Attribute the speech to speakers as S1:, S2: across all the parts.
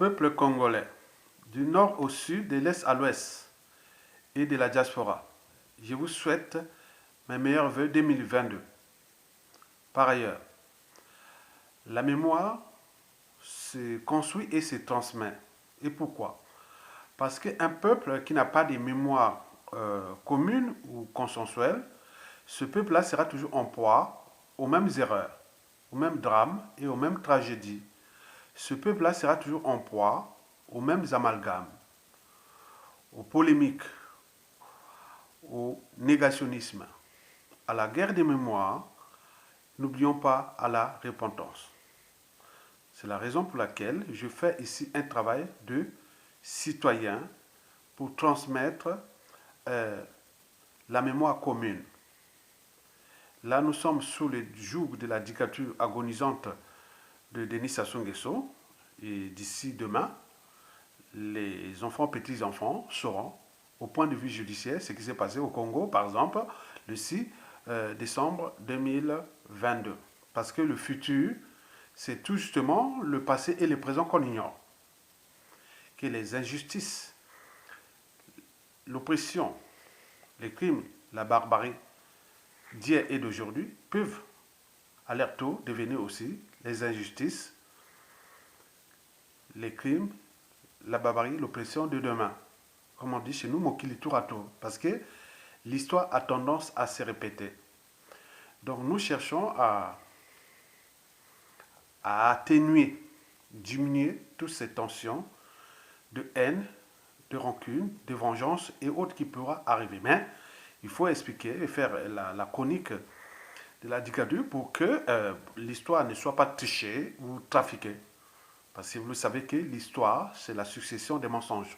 S1: Peuple congolais, du nord au sud, de l'est à l'ouest et de la diaspora, je vous souhaite mes meilleurs vœux 2022. Par ailleurs, la mémoire se construit et se transmet. Et pourquoi? Parce qu'un peuple qui n'a pas de mémoire commune ou consensuelle, ce peuple-là sera toujours en proie aux mêmes erreurs, aux mêmes drames et aux mêmes tragédies. Ce peuple-là sera toujours en proie aux mêmes amalgames, aux polémiques, au négationnisme, à la guerre des mémoires. N'oublions pas à la repentance. C'est la raison pour laquelle je fais ici un travail de citoyen pour transmettre la mémoire commune. Là, nous sommes sous le joug de la dictature agonisante de Denis Sassou Nguesso. Et d'ici demain, les enfants, petits-enfants sauront, au point de vue judiciaire, ce qui s'est passé au Congo, par exemple, le 6 décembre 2022. Parce que le futur, c'est tout justement le passé et le présent qu'on ignore. Que les injustices, l'oppression, les crimes, la barbarie d'hier et d'aujourd'hui peuvent à leur tour devenir aussi les injustices, les crimes, la barbarie, l'oppression de demain. Comme on dit chez nous, Mokili tour à tour. Parce que l'histoire a tendance à se répéter. Donc nous cherchons à atténuer, diminuer toutes ces tensions de haine, de rancune, de vengeance et autres qui pourra arriver. Mais il faut expliquer et faire la chronique de la dictature pour que l'histoire ne soit pas trichée ou trafiquée. Parce que vous le savez que l'histoire, c'est la succession des mensonges.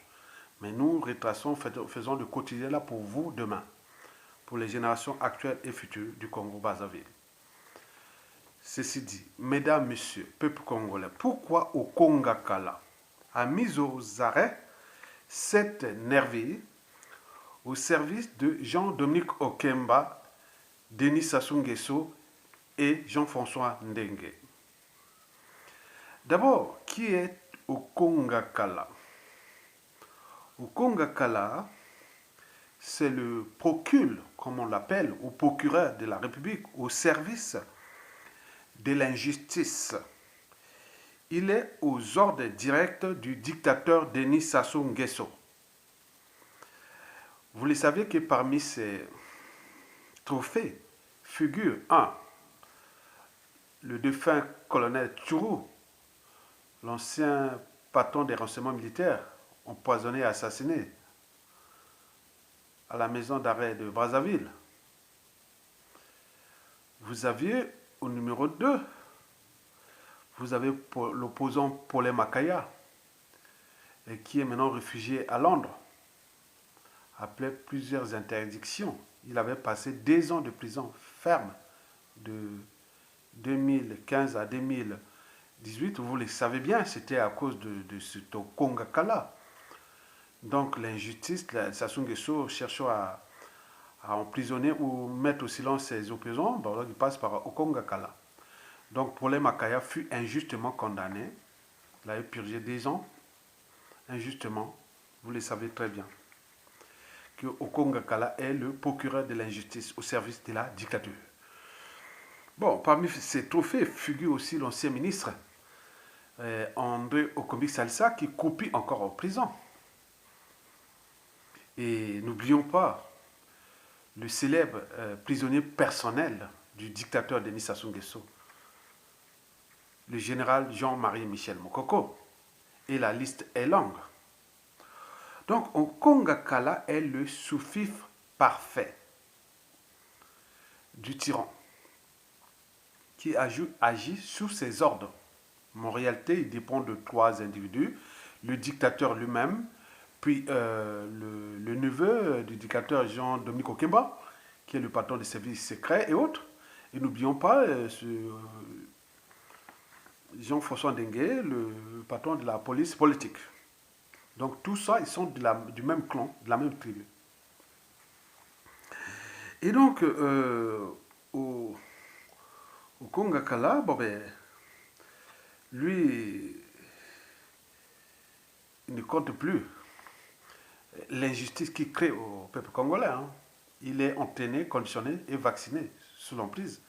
S1: Mais nous retraçons, faisons le quotidien là pour vous demain, pour les générations actuelles et futures du Congo-Brazzaville. Ceci dit, mesdames, messieurs, peuple congolais, pourquoi au Congakala a mis aux arrêts cette nerville au service de Jean-Dominique Okemba, Denis Sassou Nguesso et Jean-François Ndenge? D'abord, qui est au Congakala? Au Congakala, c'est le procule, comme on l'appelle, ou procureur de la République, au service de l'injustice. Il est aux ordres directs du dictateur Denis Sassou Nguesso. Vous le savez que parmi ces trophées figure 1. Le défunt colonel Tchourou, l'ancien patron des renseignements militaires, empoisonné et assassiné à la maison d'arrêt de Brazzaville. Vous aviez au numéro 2, vous avez l'opposant Paulin Makaya, qui est maintenant réfugié à Londres, après plusieurs interdictions. Il avait passé 2 ans de prison ferme de 2015 à 2018. Vous le savez bien, c'était à cause de ce Congakala. Donc l'injustice, Sassou Nguesso cherchant à emprisonner ou mettre au silence ses opposants, donc il passe par Okongakala. Donc Paulin Makaya fut injustement condamné. Il a purgé 2 ans, injustement. Vous le savez très bien. Que Okongakala est le procureur de l'injustice au service de la dictature. Bon, parmi ces trophées figure aussi l'ancien ministre André Okombi Salsa qui croupit encore en prison. Et n'oublions pas le célèbre prisonnier personnel du dictateur Denis Sassou Nguesso, le général Jean-Marie Michel Mokoko. Et la liste est longue. Donc, Okongakala est le sous-fifre parfait du tyran qui agit sous ses ordres. En réalité, il dépend de 3 individus, le dictateur lui-même, puis le neveu du dictateur Jean-Dominique Okemba, qui est le patron des services secrets et autres. Et n'oublions pas Jean-François Ndengue, le patron de la police politique. Donc tout ça, ils sont du même clan, de la même tribu. Et donc, au Congakala, bon ben, lui, compte plus l'injustice qu'il crée au peuple congolais. Hein. Il est entraîné, conditionné et vacciné sous l'emprise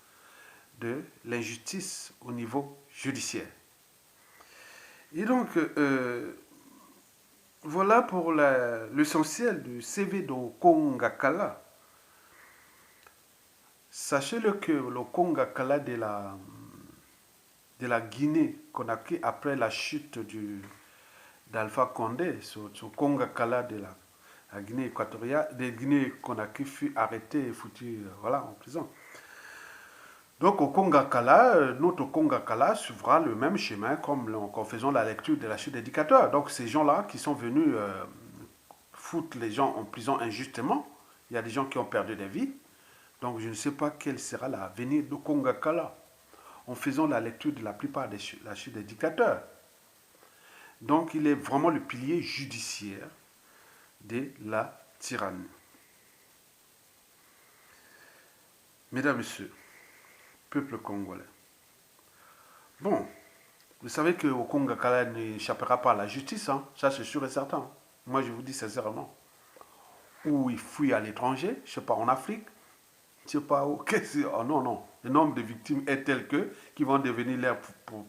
S1: de l'injustice au niveau judiciaire. Et donc, voilà pour l'essentiel du CV de Kongakala. Sachez-le que le Kongakala de la Guinée-Conakry, après la chute d'Alpha Condé, ce Kongakala de la Guinée équatoriale, de Guinée-Conakry fut arrêté et foutu voilà, en prison. Donc au Kongakala, notre Kongakala suivra le même chemin comme en faisant la lecture de la chute des dictateurs. Donc ces gens-là qui sont venus foutre les gens en prison injustement, il y a des gens qui ont perdu des vies. Donc je ne sais pas quel sera l'avenir de Kongakala en faisant la lecture de la plupart de la chute des dictateurs. Donc il est vraiment le pilier judiciaire de la tyrannie. Mesdames, Messieurs, peuple congolais. Bon, vous savez qu'au Kongakala n'échappera pas à la justice, hein? Ça c'est sûr et certain. Moi je vous dis sincèrement. Ou il fuit à l'étranger, je ne sais pas, en Afrique, je ne sais pas où. Oh non, non. Le nombre de victimes est tel que, qui vont devenir leur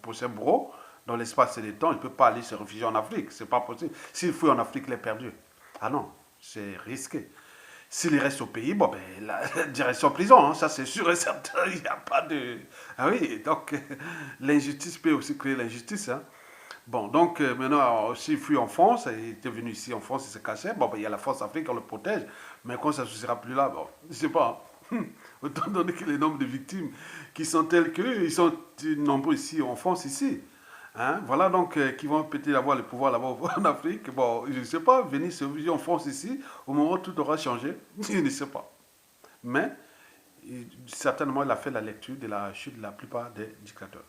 S1: prochain bourreau dans l'espace et le temps, il ne peut pas aller se réfugier en Afrique. C'est pas possible. S'il fuit en Afrique, il est perdu. Ah non, c'est risqué. S'il reste au pays, bon, ben, la direction prison, hein, ça c'est sûr et certain, il n'y a pas de... Ah oui, donc l'injustice peut aussi créer l'injustice. Hein. Bon, donc maintenant, s'il fuit en France, il était venu ici en France, il se cachait, bon, ben, il y a la France Afrique, on le protège, mais quand ça ne sera plus là, bon, je ne sais pas. Autant donné que les nombres de victimes qui sont tels que, ils sont nombreux ici en France, ici. Hein? Voilà donc qui vont peut-être avoir le pouvoir là-bas en Afrique. Bon, je ne sais pas, venir se vivre en France ici, au moment où tout aura changé, je ne sais pas. Mais, certainement, il a fait la lecture de la chute de la plupart des dictateurs.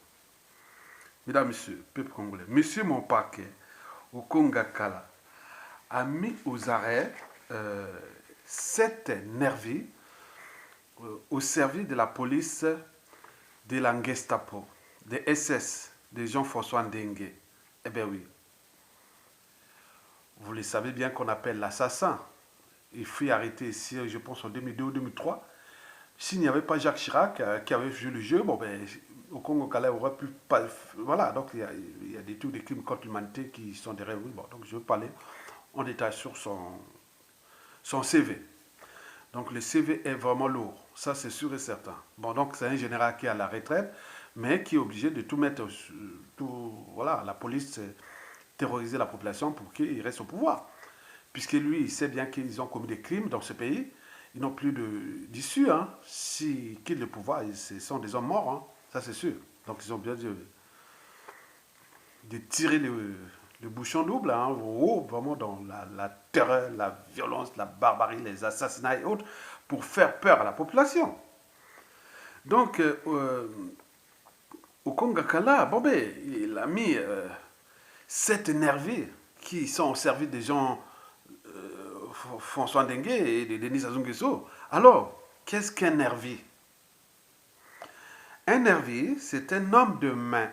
S1: Mesdames, Messieurs, peuple congolais, Monsieur mon parquet, au Kongakala, a mis aux arrêts 7 nervis au service de la police de la Gestapo, des SS, de Jean-François Ndengue. Eh bien oui. Vous le savez bien qu'on appelle l'assassin. Il fut arrêté ici, je pense, en 2002 ou 2003. S'il n'y avait pas Jacques Chirac qui avait joué le jeu, bon ben, au Congo-Calais aurait pu pas... Voilà, donc il y a des trucs de crimes contre l'humanité qui sont derrière lui. Bon, donc je vais parler en détail sur son CV. Donc le CV est vraiment lourd, ça c'est sûr et certain. Bon, donc c'est un général qui est à la retraite, mais qui est obligé de tout mettre, voilà, la police terroriser la population pour qu'il reste au pouvoir. Puisque lui, il sait bien qu'ils ont commis des crimes dans ce pays, ils n'ont plus d'issue. Hein. S'ils quittent le pouvoir, ce sont des hommes morts, hein. Ça c'est sûr. Donc ils ont bien de tirer le bouchon double, hein, vraiment dans la terreur, la violence, la barbarie, les assassinats et autres, pour faire peur à la population. Donc, au Kongakala, bon ben, il a mis 7 nervis qui sont au service des gens François Ndengue et de Denis Sassou Nguesso. Alors, qu'est-ce qu'un nervi? Un nervi, c'est un homme de main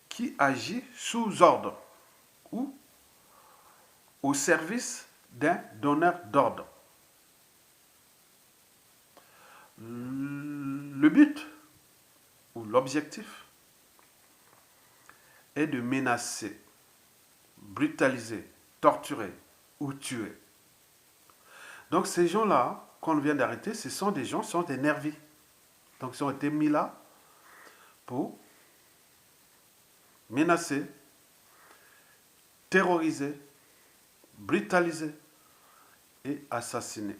S1: qui agit sous ordre ou au service d'un donneur d'ordre. Le but ou l'objectif est de menacer, brutaliser, torturer ou tuer. Donc ces gens-là, qu'on vient d'arrêter, ce sont des gens, sont des nervis. Donc ils ont été mis là pour menacer, terroriser, brutaliser et assassiner.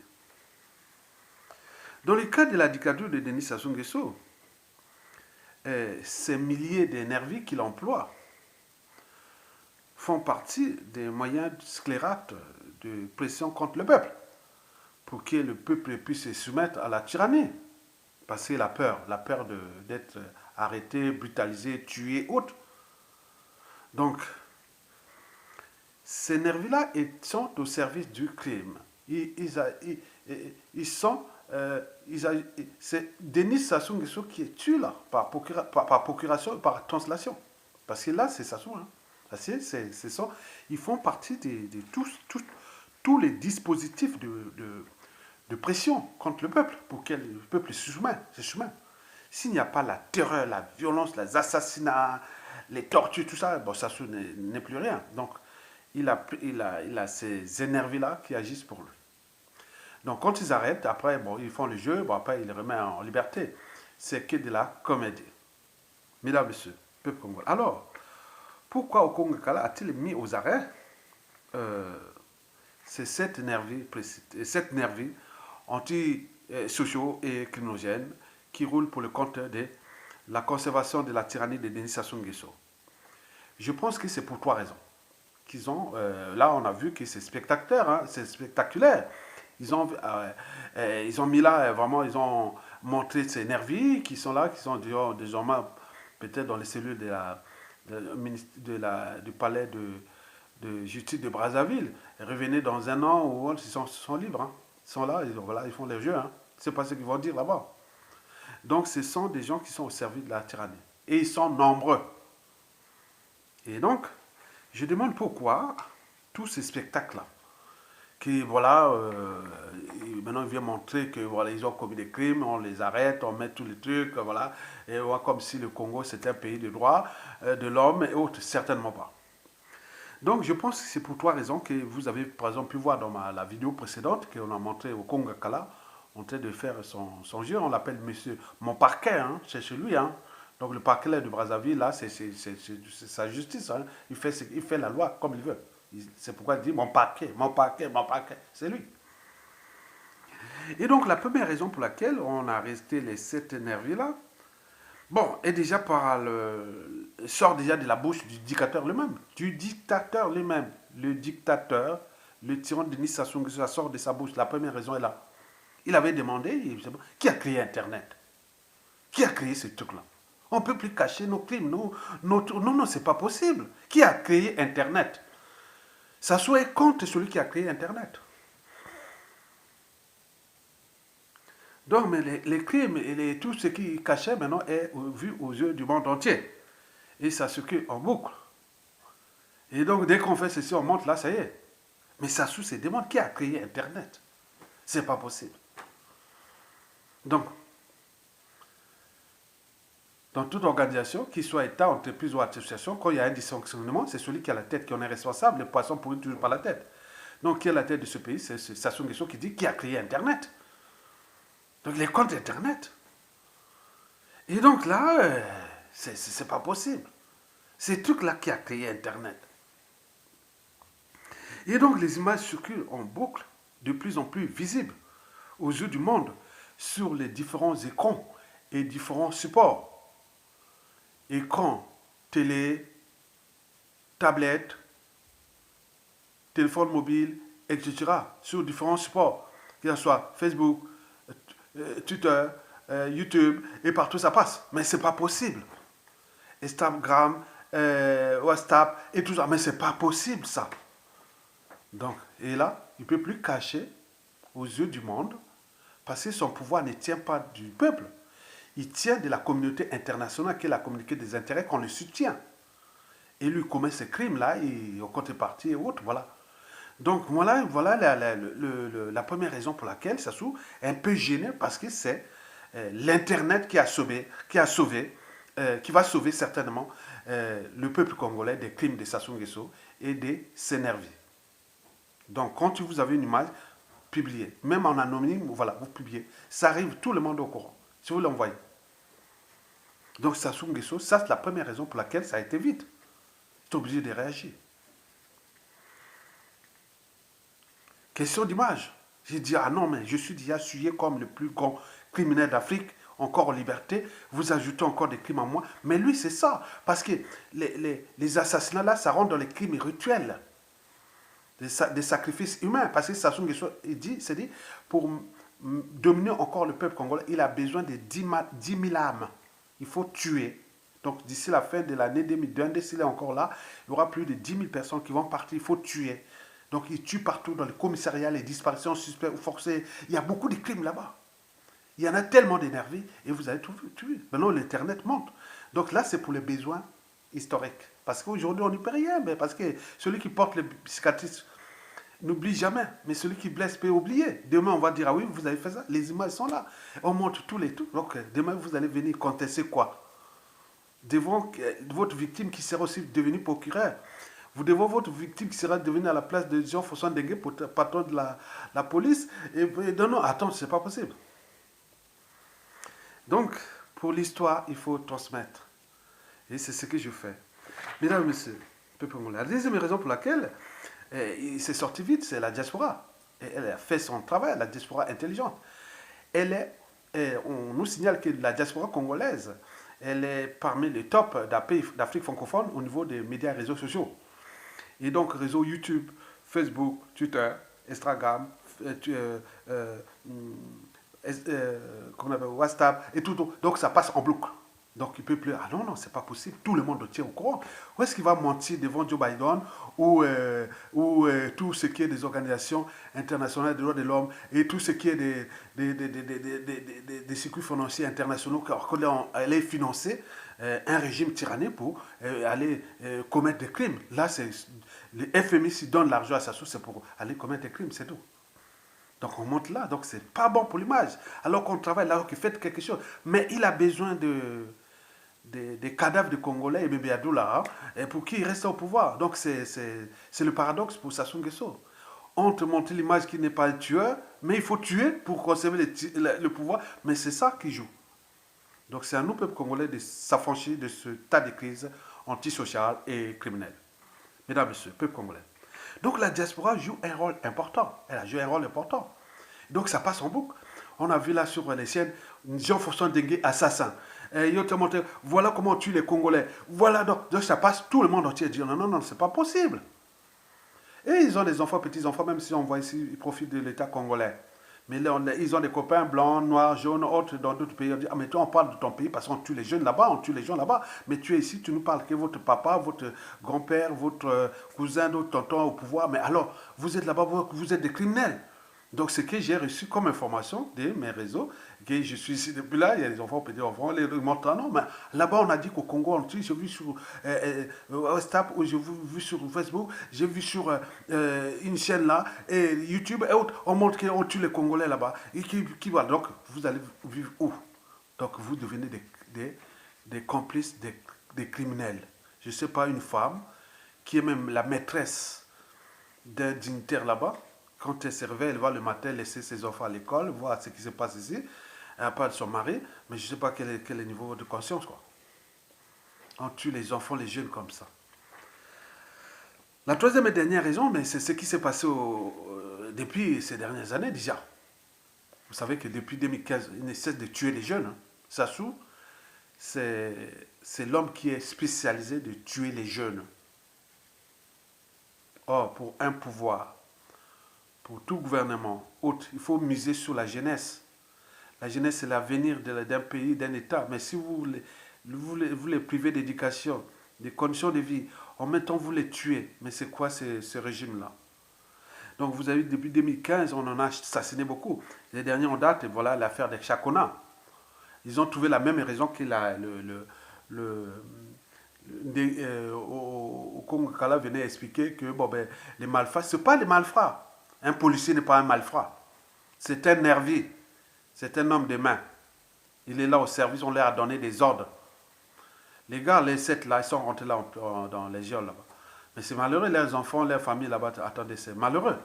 S1: Dans le cas de la dictature de Denis Sassou Nguesso, ces milliers de nervis qu'il emploie font partie des moyens sclérates de pression contre le peuple, pour que le peuple puisse se soumettre à la tyrannie. Parce que la peur d'être arrêté, brutalisé, tué, autre. Donc, ces nervis-là sont au service du crime. Ils sont... c'est Denis Sassou Nguesso qui est tué là, par procuration, par translation. Parce que là, c'est Sassou. Hein. Ils font partie de tous les dispositifs de pression contre le peuple, pour que le peuple se soumet. S'il n'y a pas la terreur, la violence, les assassinats, les tortures, tout ça, bon, ça n'est plus rien. Donc, il a ces énervies-là qui agissent pour lui. Donc, quand ils arrêtent, après, bon, ils font le jeu, bon, après, ils les remettent en liberté. C'est que de la comédie. Mesdames, Messieurs, peuple congolais. Alors, pourquoi Okongokala a-t-il mis aux arrêts c'est cette nervie anti-sociaux et criminogènes qui roule pour le compte de la conservation de la tyrannie de Denis Sassou Nguesso. Je pense que c'est pour trois raisons. Là, on a vu que c'est spectaculaire, hein, c'est spectaculaire. Ils ont mis là, vraiment, ils ont montré ces nervis qui sont là, qui sont désormais peut-être dans les cellules du palais de justice de Brazzaville. Revenez dans un an ou autre, ils sont libres. Hein. Ils sont là, ils font les jeux. Hein. C'est pas ce qu'ils vont dire là-bas. Donc, ce sont des gens qui sont au service de la tyrannie. Et ils sont nombreux. Et donc, je demande pourquoi tous ces spectacles-là, qui, voilà, maintenant ils viennent montrer que voilà, ils ont commis des crimes, on les arrête, on met tous les trucs, voilà, et on voit comme si le Congo c'était un pays de droit, de l'homme et autres, certainement pas. Donc je pense que c'est pour trois raisons que vous avez par exemple pu voir dans la vidéo précédente qu'on a montré au Kongakala, en train de faire son jeu, on l'appelle monsieur mon parquet, hein, c'est chez lui, hein. Donc le parquet de Brazzaville, là, c'est sa justice, hein. Il fait la loi comme il veut. C'est pourquoi il dit mon parquet, c'est lui. Et donc la première raison pour laquelle on a resté les 7 nervis-là, bon, et déjà sort déjà de la bouche du dictateur lui-même. Le dictateur, le tyran Denis Sassou Nguesso, ça sort de sa bouche. La première raison est là. Il avait demandé, qui a créé Internet? Qui a créé ce truc-là? On ne peut plus cacher nos crimes. Non, c'est pas possible. Qui a créé Internet? Sassou est contre celui qui a créé Internet. Donc, mais les crimes et tout ce qui cachait maintenant est vu aux yeux du monde entier. Et ça circule en boucle. Et donc, dès qu'on fait ceci, on monte là, ça y est. Mais Sassou se demande qui a créé Internet. C'est pas possible. Donc, dans toute organisation, qu'il soit État, entreprise ou association, quand il y a un dysfonctionnement, c'est celui qui a la tête qui en est responsable. Les poissons pourrissent toujours par la tête. Donc, qui est la tête de ce pays? C'est Sassou Nguesso qui dit qui a créé Internet. Donc, il est contre Internet. Et donc là, c'est pas possible. C'est ce truc-là qui a créé Internet. Et donc, les images circulent en boucle, de plus en plus visibles aux yeux du monde, sur les différents écrans et différents supports. Écran, télé, tablette, téléphone mobile, etc. Sur différents supports, que ce soit Facebook, Twitter, YouTube, et partout ça passe. Mais c'est pas possible. Instagram, WhatsApp, et tout ça. Mais c'est pas possible ça. Donc, et là, il ne peut plus cacher aux yeux du monde, parce que son pouvoir ne tient pas du peuple. Il tient de la communauté internationale, qui est la communauté des intérêts, qu'on le soutient. Et lui commet ces crimes-là, et en contrepartie et autres, voilà. Donc voilà la première raison pour laquelle Sassou est un peu gêné, parce que c'est l'Internet qui va sauver certainement le peuple congolais des crimes de Sassou Nguesso et de ses nervis. Donc quand vous avez une image, publiée, même en anonyme, voilà, vous publiez. Ça arrive, tout le monde est au courant, si vous l'envoyez. Donc Sassou Nguesso, ça c'est la première raison pour laquelle ça a été vite. C'est obligé de réagir. Question d'image. J'ai dit, ah non, mais je suis déjà suivi comme le plus grand criminel d'Afrique, encore en liberté, vous ajoutez encore des crimes à moi. Mais lui, c'est ça. Parce que les assassinats là, ça rentre dans les crimes rituels. Des sacrifices humains. Parce que Sassou Nguesso, c'est dit, pour dominer encore le peuple congolais, il a besoin de 10 000 âmes. Il faut tuer. Donc d'ici la fin de l'année 2022, s'il est encore là, il y aura plus de 10 000 personnes qui vont partir. Il faut tuer. Donc il tue partout dans les commissariats, les disparitions suspectes ou forcées. Il y a beaucoup de crimes là-bas. Il y en a tellement d'énervés et vous allez tout tuer. Maintenant l'Internet monte. Donc là, c'est pour les besoins historique. Parce qu'aujourd'hui, on n'y peut rien, mais parce que celui qui porte les cicatrices n'oublie jamais. Mais celui qui blesse peut oublier. Demain, on va dire, ah oui, vous avez fait ça. Les images sont là. On montre tous les trucs. Donc, demain, vous allez venir contester quoi? Devant votre victime qui sera aussi devenue procureur. Vous devant votre victime qui sera devenue à la place de Jean-François Ndengue, patron de la police. Et non, non, attends, c'est pas possible. Donc, pour l'histoire, il faut transmettre. Et c'est ce que je fais. Mesdames et messieurs, peuple congolais. La deuxième raison pour laquelle il s'est sorti vite, c'est la diaspora. Et elle a fait son travail, la diaspora intelligente. On nous signale que la diaspora congolaise, elle est parmi les tops d'Afrique francophone au niveau des médias et réseaux sociaux. Et donc, réseaux YouTube, Facebook, Twitter, Instagram, qu'on appelle WhatsApp et tout. Donc, ça passe en boucle. Donc, il ne peut plus. Ah non, non, c'est pas possible. Tout le monde le tient au courant. Où est-ce qu'il va mentir devant Joe Biden ou tout ce qui est des organisations internationales des droits de l'homme et tout ce qui est des circuits financiers internationaux qui allaient financer un régime tyrannique pour aller commettre des crimes. Là, c'est le FMI qui donne l'argent à sa source, c'est pour aller commettre des crimes, c'est tout. Donc on monte là, donc c'est pas bon pour l'image. Alors qu'on travaille là, qu'il fait quelque chose. Mais il a besoin des cadavres de Congolais et Bébé Adou là, hein, pour qu'il reste au pouvoir. Donc c'est le paradoxe pour Sassou Nguesso. On te montre l'image qui n'est pas le tueur, mais il faut tuer pour conserver le pouvoir. Mais c'est ça qui joue. Donc c'est à nous, peuple congolais, de s'affranchir de ce tas de crises antisociales et criminelles. Mesdames et messieurs, peuple congolais. Donc la diaspora joue un rôle important. Elle a joué un rôle important. Donc ça passe en boucle. On a vu là sur les chaînes Jean-François Ndengue assassin. Et il te montré, voilà comment on tue les Congolais. Voilà, donc ça passe, tout le monde entier dit non, non, non, c'est pas possible. Et ils ont des enfants, petits-enfants, même si on voit ici, ils profitent de l'État congolais. Mais là, ils ont des copains blancs, noirs, jaunes, autres dans d'autres pays. On dit, ah mais toi on parle de ton pays parce qu'on tue les jeunes là-bas, on tue les gens là-bas. Mais tu es ici, tu nous parles que votre papa, votre grand-père, votre cousin, votre tonton au pouvoir. Mais alors, vous êtes là-bas, vous êtes des criminels. Donc ce que j'ai reçu comme information de mes réseaux, que je suis ici depuis là, il y a des enfants, petits enfants, les montrent, non, mais là-bas on a dit qu'au Congo on tue, j'ai vu sur WhatsApp, ou j'ai vu sur Facebook, j'ai vu sur une chaîne là, et YouTube et autres, on montre qu'on tue les Congolais là-bas. Et qui va, donc vous allez vivre où? Donc vous devenez des complices, des criminels. Je ne sais pas, une femme qui est même la maîtresse d'un dignitaire là-bas. Quand elle se réveille, elle va le matin laisser ses enfants à l'école, voir ce qui se passe ici. Elle parle de son mari, mais je ne sais pas quel est le niveau de conscience, quoi. On tue les enfants, les jeunes comme ça. La troisième et dernière raison, mais c'est ce qui s'est passé depuis ces dernières années déjà. Vous savez que depuis 2015, il ne cesse de tuer les jeunes. Hein. Sassou, c'est l'homme qui est spécialisé de tuer les jeunes. Or, pour un pouvoir, pour tout gouvernement autre, il faut miser sur la jeunesse. La jeunesse, c'est l'avenir d'un pays, d'un État. Mais si vous les privez d'éducation, des conditions de vie, en même temps vous les tuez, mais c'est quoi ce régime-là? Donc vous avez vu, depuis 2015, on en a assassiné beaucoup. Les derniers en date, voilà l'affaire des Chakona. Ils ont trouvé la même raison que au Congo Kala venait expliquer que bon, ben, les malfrats, ce n'est pas les malfrats. Un policier n'est pas un malfrat. C'est un nervi. C'est un homme de main. Il est là au service, on leur a donné des ordres. Les gars, les 7 là, ils sont rentrés là dans les géoles là-bas. Mais c'est malheureux, leurs enfants, leurs familles là-bas, attendez, c'est malheureux.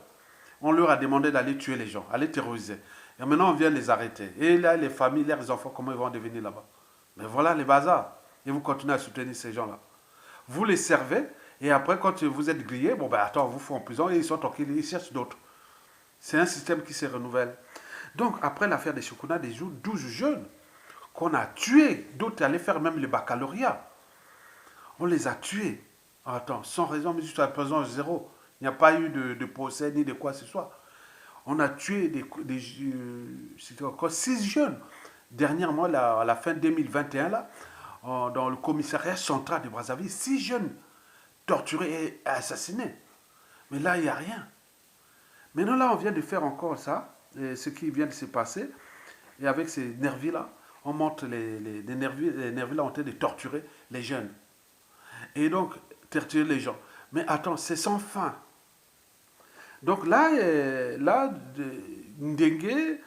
S1: On leur a demandé d'aller tuer les gens, aller terroriser. Et maintenant, on vient les arrêter. Et là, les familles, leurs enfants, comment ils vont devenir là-bas? Mais voilà les bazars. Et vous continuez à soutenir ces gens-là. Vous les servez, et après, quand vous êtes grillés, bon ben attends, vous font en prison, et ils sont tranquilles, ils cherchent d'autres. C'est un système qui se renouvelle. Donc, après l'affaire des Chokuna, des 12 jeunes qu'on a tués, d'autres allaient faire même le baccalauréat. On les a tués. Attends, sans raison, mais jusqu'à présent, zéro. Il n'y a pas eu de procès ni de quoi que ce soit. On a tué c'était encore 6 jeunes. Dernièrement, à la fin 2021, là, dans le commissariat central de Brazzaville, 6 jeunes torturés et assassinés. Mais là, il n'y a rien. Maintenant, là, on vient de faire encore ça, ce qui vient de se passer. Et avec ces nervis-là, on montre les nervis-là ont été de torturer les jeunes. et donc torturer les gens. Mais attends, c'est sans fin. Donc là, Ndengue,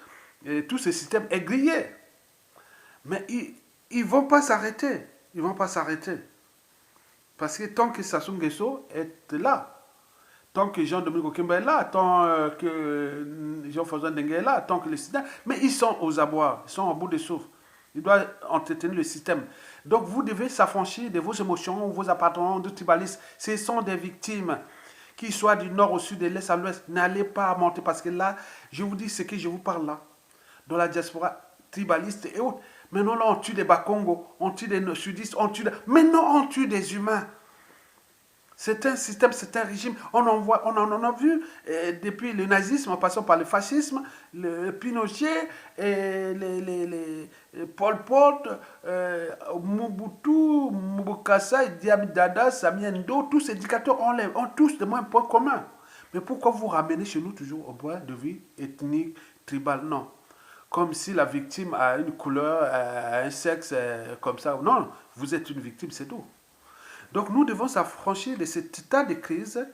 S1: tout ce système est grillé. Mais ils ne vont pas s'arrêter. Ils ne vont pas s'arrêter. Parce que tant que Sassou Nguesso est là, tant que Jean-Dominique Okemba est là, tant que Jean-François Ndengue est là, tant que le système... Mais ils sont aux abois, ils sont au bout des souffles. Ils doivent entretenir le système. Donc vous devez s'affranchir de vos émotions, vos appartenances de tribalistes. Ce sont des victimes. Qu'ils soient du nord au sud, de l'est à l'ouest, n'allez pas monter parce que là, je vous dis ce que je vous parle là. Dans la diaspora tribaliste et autres. Maintenant là, on tue des Bakongo, on tue des sudistes, on tue... Maintenant, on tue des humains. C'est un système, c'est un régime. On en a vu depuis le nazisme, en passant par le fascisme, le Pinochet, et Pol Pot, Mobutu, Mubukasa, Diami Dada, Sami Endo, tous ces dictateurs ont tous des points communs. Mais pourquoi vous ramenez chez nous toujours au point de vue ethnique, tribal? Non. Comme si la victime a une couleur, a un sexe comme ça. Non, vous êtes une victime, c'est tout. Donc nous devons s'affranchir de cet état de crise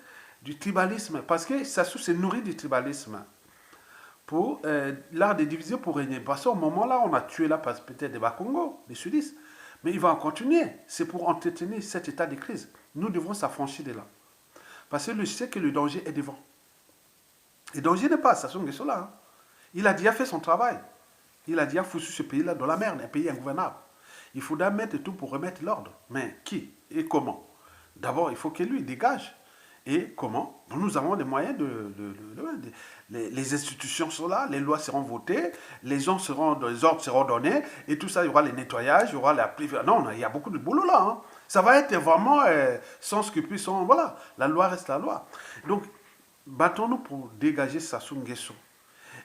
S1: du tribalisme, parce que Sassou s'est nourri du tribalisme pour l'art de diviser pour régner. Parce qu'au moment-là, on a tué là peut-être des Bakongo, des sudistes, mais il va en continuer. C'est pour entretenir cet état de crise. Nous devons s'affranchir de là. Parce que je sais que le danger est devant. Le danger n'est pas Sassou Nguesso là. Hein. Il a déjà fait son travail. Il a déjà foutu ce pays-là dans la merde, un pays ingouvernable. Il faudra mettre tout pour remettre l'ordre. Mais qui et comment? D'abord, il faut que lui dégage. Et comment? Nous avons les moyens les institutions sont là, les lois seront votées, les ordres seront donnés, et tout ça, il y aura les nettoyages, il y aura la... Non, il y a beaucoup de boulot là. Hein. Ça va être vraiment sans scrupules, sans... Voilà, la loi reste la loi. Donc, battons-nous pour dégager Sassou Nguesso.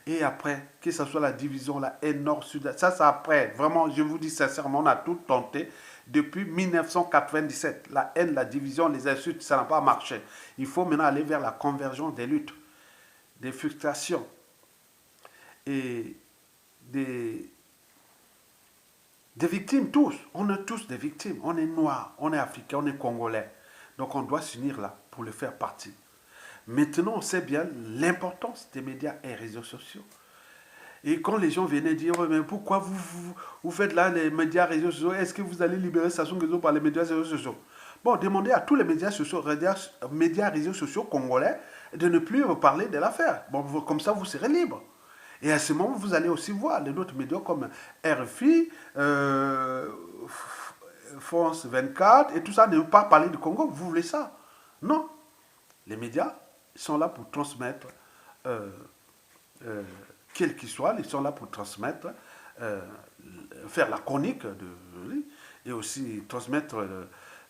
S1: Et après, que ce soit la division, la haine nord-sud, ça c'est après. Vraiment, je vous dis sincèrement, on a tout tenté depuis 1997. La haine, la division, les insultes, ça n'a pas marché. Il faut maintenant aller vers la convergence des luttes, des frustrations et des victimes tous. On est tous des victimes. On est noirs, on est africains, on est congolais. Donc on doit s'unir là pour le faire partie. Maintenant, on sait bien l'importance des médias et réseaux sociaux. Et quand les gens venaient dire, oh, mais pourquoi vous faites là les médias et réseaux sociaux, est-ce que vous allez libérer Sassou Nguesso par les médias et réseaux sociaux? Bon, demandez à tous les médias et réseaux sociaux congolais de ne plus parler de l'affaire. Bon, comme ça, vous serez libre. Et à ce moment, vous allez aussi voir les autres médias comme RFI, France 24 et tout ça, ne pas parler du Congo. Vous voulez ça? Non. Les médias sont là pour transmettre, quel qu'il soit, ils sont là pour transmettre, faire la chronique et aussi transmettre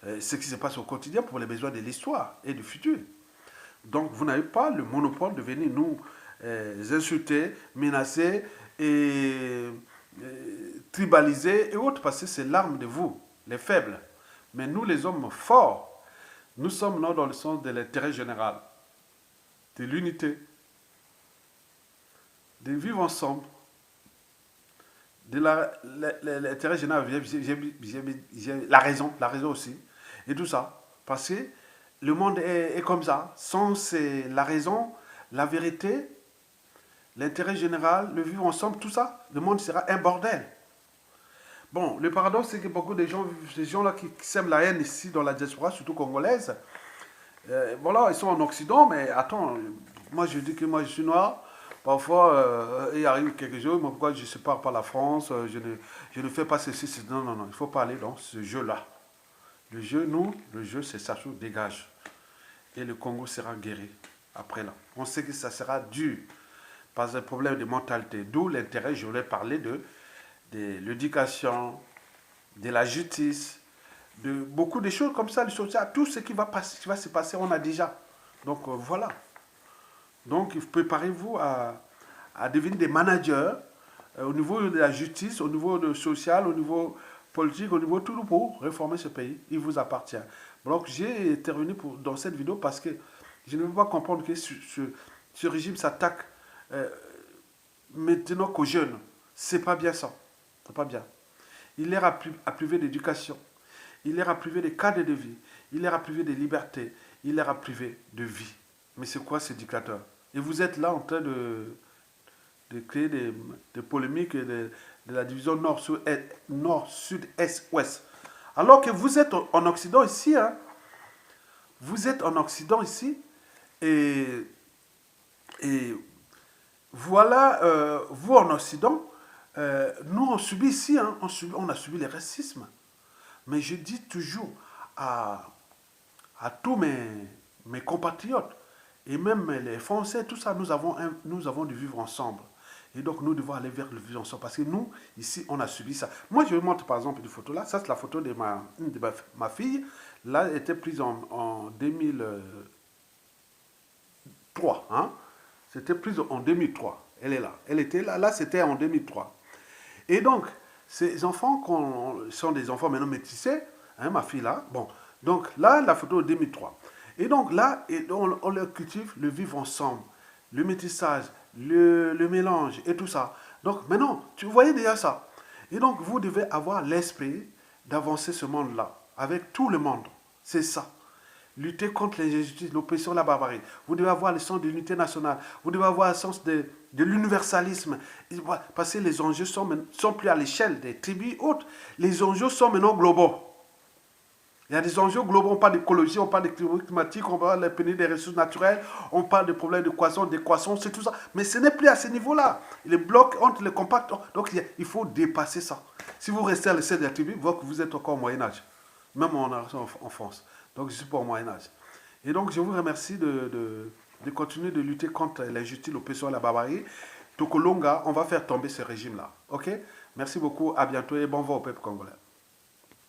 S1: ce qui se passe au quotidien pour les besoins de l'histoire et du futur. Donc vous n'avez pas le monopole de venir nous insulter, menacer et tribaliser et autres, parce que c'est l'arme de vous, les faibles. Mais nous, les hommes forts, nous sommes là dans le sens de l'intérêt général, de l'unité, de vivre ensemble, de l'intérêt général, la raison aussi, et tout ça. Parce que le monde est comme ça. Sans la raison, la vérité, l'intérêt général, le vivre ensemble, tout ça, le monde sera un bordel. Bon, le paradoxe, c'est que beaucoup de gens, ces gens-là qui sèment la haine ici dans la diaspora, surtout congolaise, voilà, ils sont en Occident, mais attends, moi je dis que moi je suis noir. Parfois, il arrive quelque chose, mais pourquoi je ne sépare pas la France, je ne fais pas ceci. Non, non, non, il faut parler dans ce jeu-là. Le jeu, c'est Sassou dégage. Et le Congo sera guéri après là. On sait que ça sera dur, par un problème de mentalité. D'où l'intérêt, je voulais parler de l'éducation, de la justice, de beaucoup de choses comme ça, le social, tout ce qui va se passer, on a déjà. Donc voilà. Donc préparez-vous à devenir des managers au niveau de la justice, au niveau de social, au niveau politique, au niveau tout pour réformer ce pays. Il vous appartient. Donc j'ai intervenu dans cette vidéo parce que je ne veux pas comprendre que ce régime s'attaque maintenant qu'aux jeunes. C'est pas bien ça. C'est pas bien. Il leur a privé d'éducation. il leur a privé de cadre de vie, il leur a privé de liberté, il leur a privé de vie. Mais c'est quoi ces dictateurs? Et vous êtes là en train de créer des polémiques de la division nord, sud, est, ouest. Alors que vous êtes en Occident ici, hein, vous êtes en Occident ici, et, et voilà, vous en Occident, nous on subit ici, hein, on a subi le racisme. Mais je dis toujours à tous mes compatriotes, et même les Français, tout ça, nous avons dû vivre ensemble. Et donc, nous devons aller vers le vivre ensemble. Parce que nous, ici, on a subi ça. Moi, je vous montre par exemple une photo là. Ça, c'est la photo de ma fille. Là, elle était prise en 2003. Hein? C'était prise en 2003. Elle est là. Elle était là. Là, c'était en 2003. Et donc, ces enfants sont des enfants maintenant métissés. Hein, ma fille là. Bon. Donc, là, la photo de 2003. Et donc, là, on leur cultive le vivre ensemble, le métissage, le mélange et tout ça. Donc, maintenant, tu voyais déjà ça. Et donc, vous devez avoir l'esprit d'avancer ce monde-là, avec tout le monde. C'est ça. Lutter contre l'injustice, l'oppression, la barbarie. Vous devez avoir le sens de l'unité nationale. Vous devez avoir le sens de l'universalisme. Parce que les enjeux sont plus à l'échelle des tribus autres. Les enjeux sont maintenant globaux. Il y a des enjeux globaux, on parle d'écologie, on parle de climatique, on parle de pénurie des ressources naturelles, on parle de problèmes de croissance, décroissance, c'est tout ça. Mais ce n'est plus à ce niveau-là. Les blocs entre les compacts, donc il faut dépasser ça. Si vous restez à l'échelle de la tribu, vous voyez que vous êtes encore au Moyen-Âge, même en France. Donc je suis pas au Moyen-Âge. Et donc je vous remercie de continuer de lutter contre l'injustice, l'oppression et la barbarie. Tokolonga, on va faire tomber ce régime-là. Ok? Merci beaucoup, à bientôt et bon vent au peuple congolais.